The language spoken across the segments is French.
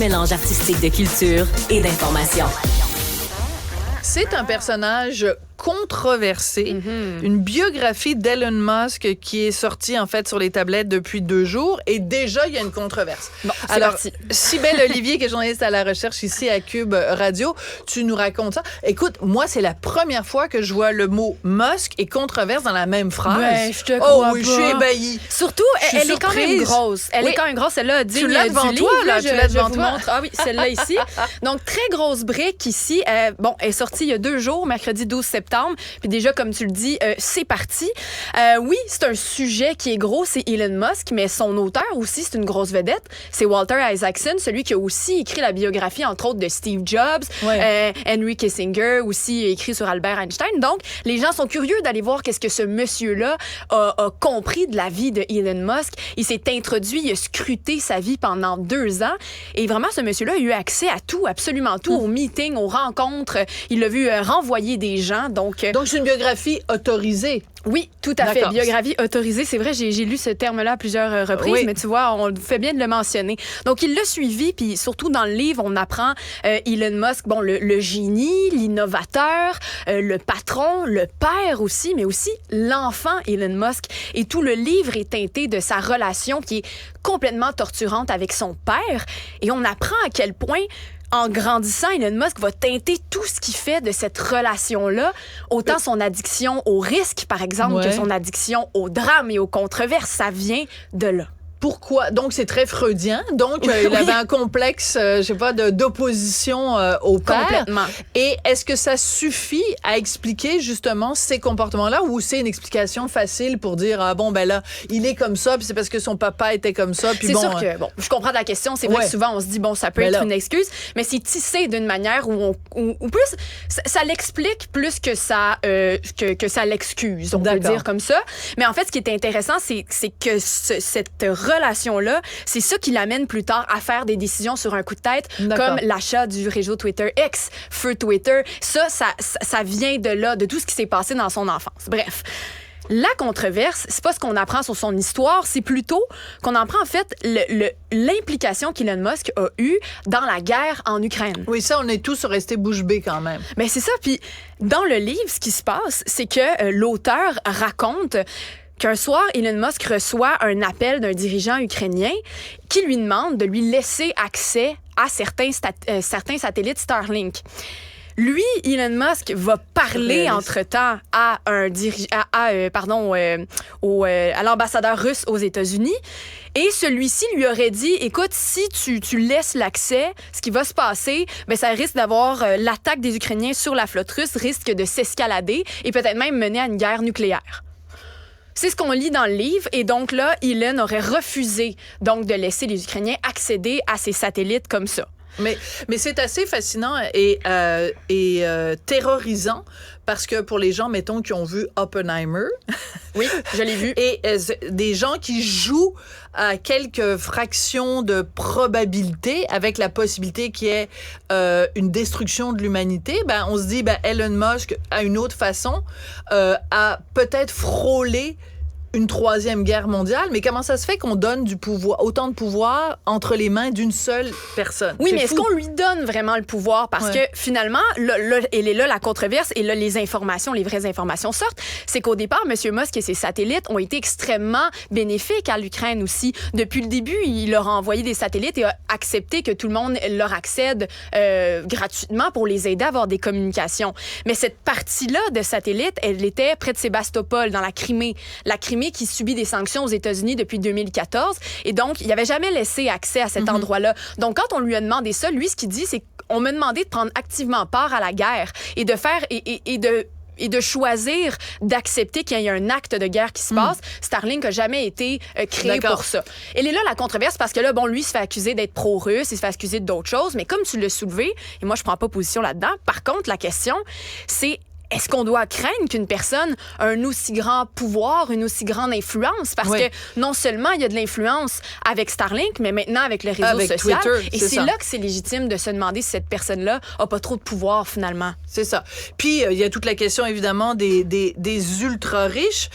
Mélange artistique de culture et d'information. C'est un personnage controversé, une biographie d'Elon Musk qui est sortie en fait sur les tablettes depuis 2 jours et déjà il y a une controverse. Bon, alors parti. Cybèle Olivier qui est journaliste à la recherche ici à Cube Radio, tu nous racontes ça. Écoute, moi c'est la première fois que je vois le mot Musk et controverse dans la même phrase. Ouais, je te crois oui, pas. je suis ébahie. Surtout, elle est quand même grosse. Elle est quand même grosse. Celle-là, digne Tu l'as du devant livre, toi, là. je, Tu l'as je devant vous toi. montre. Ah oui, celle-là ici. Donc, très grosse brique ici. Elle est sortie il y a 2 jours, mercredi 12 septembre. Puis déjà, comme tu le dis, c'est parti. Oui, c'est un sujet qui est gros, c'est Elon Musk, mais son auteur aussi, c'est une grosse vedette. C'est Walter Isaacson, celui qui a aussi écrit la biographie, entre autres, de Steve Jobs, Henry Kissinger, aussi écrit sur Albert Einstein. Donc, les gens sont curieux d'aller voir qu'est-ce que ce monsieur-là a compris de la vie de Elon Musk. Il s'est introduit, il a scruté sa vie pendant 2 ans. Et vraiment, ce monsieur-là a eu accès à tout, absolument tout, aux meetings, aux rencontres. Il a vu renvoyer des gens. Donc c'est une biographie autorisée. Oui, tout à fait. D'accord. Biographie autorisée. C'est vrai, j'ai lu ce terme-là à plusieurs reprises, Oui. mais tu vois, on fait bien de le mentionner. Donc, il l'a suivi, puis surtout dans le livre, on apprend Elon Musk, bon, le génie, l'innovateur, le patron, le père aussi, mais aussi l'enfant Elon Musk. Et tout le livre est teinté de sa relation qui est complètement torturante avec son père. Et on apprend à quel point en grandissant, Elon Musk va teinter tout ce qu'il fait de cette relation-là, autant son addiction au risque, par exemple, que son addiction au drame et aux controverses. Ça vient de là. Pourquoi? Donc, c'est très freudien. Donc, il avait un complexe, je sais pas, d'opposition au père. Complètement. Et est-ce que ça suffit à expliquer, justement, ces comportements-là ou c'est une explication facile pour dire, ah bon, ben là, il est comme ça, puis c'est parce que son papa était comme ça, puis c'est bon... sûr que, bon, je comprends ta question. C'est vrai que souvent, on se dit, bon, ça peut être une excuse, mais c'est tissé d'une manière où plus, ça l'explique plus que ça l'excuse, on peut dire comme ça. Mais en fait, ce qui est intéressant, c'est que cette relation-là, c'est ça qui l'amène plus tard à faire des décisions sur un coup de tête, comme l'achat du réseau Twitter X, feu Twitter. Ça vient de là, de tout ce qui s'est passé dans son enfance. Bref. La controverse, c'est pas ce qu'on apprend sur son histoire, c'est plutôt qu'on en prend en fait l'implication qu'Elon Musk a eue dans la guerre en Ukraine. Oui, ça, on est tous restés bouche bée quand même. Ben c'est ça. Puis dans le livre, ce qui se passe, c'est que l'auteur raconte qu'un soir, Elon Musk reçoit un appel d'un dirigeant ukrainien qui lui demande de lui laisser accès à certains satellites Starlink. Lui, Elon Musk va parler entre-temps à l'ambassadeur russe aux États-Unis et celui-ci lui aurait dit, écoute, si tu laisses l'accès, ce qui va se passer, ben ça risque d'avoir l'attaque des Ukrainiens sur la flotte russe risque de s'escalader et peut-être même mener à une guerre nucléaire. C'est ce qu'on lit dans le livre. Et donc là, Elon aurait refusé donc de laisser les Ukrainiens accéder à ces satellites comme ça. Mais c'est assez fascinant et terrorisant parce que pour les gens, mettons, qui ont vu Oppenheimer... Oui, je l'ai vu. Et des gens qui jouent à quelques fractions de probabilité avec la possibilité qu'il y ait une destruction de l'humanité, ben on se dit, ben Elon Musk, à une autre façon, a peut-être frôlé une 3e guerre mondiale, mais comment ça se fait qu'on donne du pouvoir, autant de pouvoir entre les mains d'une seule personne? Oui, c'est mais fou. est-ce qu'on lui donne vraiment le pouvoir? Parce que finalement, là, elle est là la controverse et là, les vraies informations sortent. C'est qu'au départ, M. Musk et ses satellites ont été extrêmement bénéfiques à l'Ukraine aussi. Depuis le début, il leur a envoyé des satellites et a accepté que tout le monde leur accède gratuitement pour les aider à avoir des communications. Mais cette partie-là de satellites, elle était près de Sébastopol, dans la Crimée. La Crimée qui subit des sanctions aux États-Unis depuis 2014. Et donc, il n'avait jamais laissé accès à cet endroit-là. Donc, quand on lui a demandé ça, lui, ce qu'il dit, c'est qu'on m'a demandé de prendre activement part à la guerre et de faire et de choisir d'accepter qu'il y ait un acte de guerre qui se passe. Starlink n'a jamais été créé pour ça. Elle est là, la controverse, parce que là, bon, lui, il se fait accuser d'être pro-russe, il se fait accuser d'autres choses, mais comme tu l'as soulevé, et moi, je prends pas position là-dedans, par contre, la question, c'est est-ce qu'on doit craindre qu'une personne a un aussi grand pouvoir, une aussi grande influence? Parce que non seulement il y a de l'influence avec Starlink, mais maintenant avec le réseau social. Twitter, et c'est là que c'est légitime de se demander si cette personne-là a pas trop de pouvoir, finalement. C'est ça. Puis, il y a toute la question, évidemment, des ultra-riches.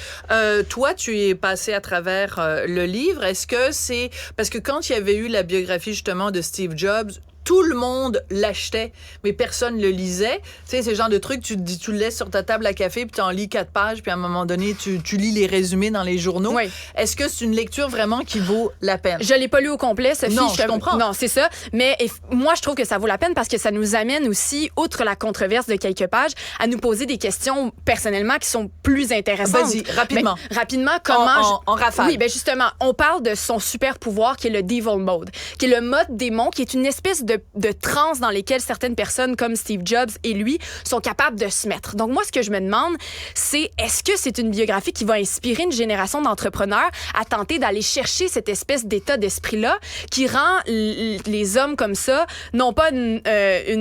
Toi, tu es passé à travers le livre. Est-ce que c'est... Parce que quand il y avait eu la biographie, justement, de Steve Jobs, tout le monde l'achetait, mais personne le lisait. Tu sais, c'est le genre de truc, tu le laisses sur ta table à café, puis tu en lis 4 pages, puis à un moment donné, tu lis les résumés dans les journaux. Oui. Est-ce que c'est une lecture vraiment qui vaut la peine? Je l'ai pas lu au complet, Sophie. Non, je comprends. Non, c'est ça. Mais moi, je trouve que ça vaut la peine parce que ça nous amène aussi, outre la controverse de quelques pages, à nous poser des questions, personnellement, qui sont plus intéressantes. Vas-y, rapidement. Mais, rapidement, comment... En rafale. Oui, ben justement, on parle de son super pouvoir qui est le Devil Mode, qui est le mode démon, qui est une espèce de transe dans lesquelles certaines personnes comme Steve Jobs et lui sont capables de se mettre. Donc moi, ce que je me demande, c'est est-ce que c'est une biographie qui va inspirer une génération d'entrepreneurs à tenter d'aller chercher cette espèce d'état d'esprit-là qui rend les hommes comme ça, non pas une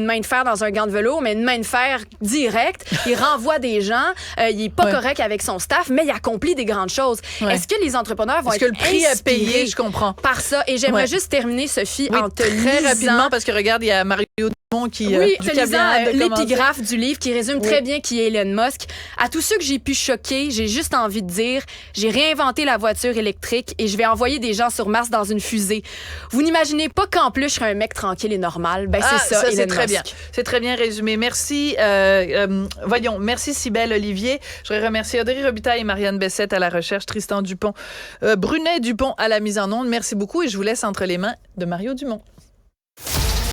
main de fer dans un gant de velours, mais une main de fer directe. Il renvoie des gens, il est pas correct avec son staff, mais il accomplit des grandes choses. Est-ce que les entrepreneurs vont être le prix à payer, je comprends, par ça? Et j'aimerais juste terminer, Sophie, en te lisant... Très rapidement, parce que regarde, il y a Mario Dumont qui... Oui, te lisant l'épigraphe du livre qui résume très bien qui est Elon Musk. À tous ceux que j'ai pu choquer, j'ai juste envie de dire, j'ai réinventé la voiture électrique et je vais envoyer des gens sur Mars dans une fusée. Vous n'imaginez pas qu'en plus, je serais un mec tranquille et normal. Ben, c'est ça, Elon c'est très Musk. bien. C'est très bien résumé. Merci. Merci Cybèle Olivier. Je voudrais remercier Audrey Robitaille et Marianne Bessette à la recherche, Tristan Dupont, Brunet Dupont à la mise en onde. Merci beaucoup et je vous laisse entre les mains de Mario Dumont.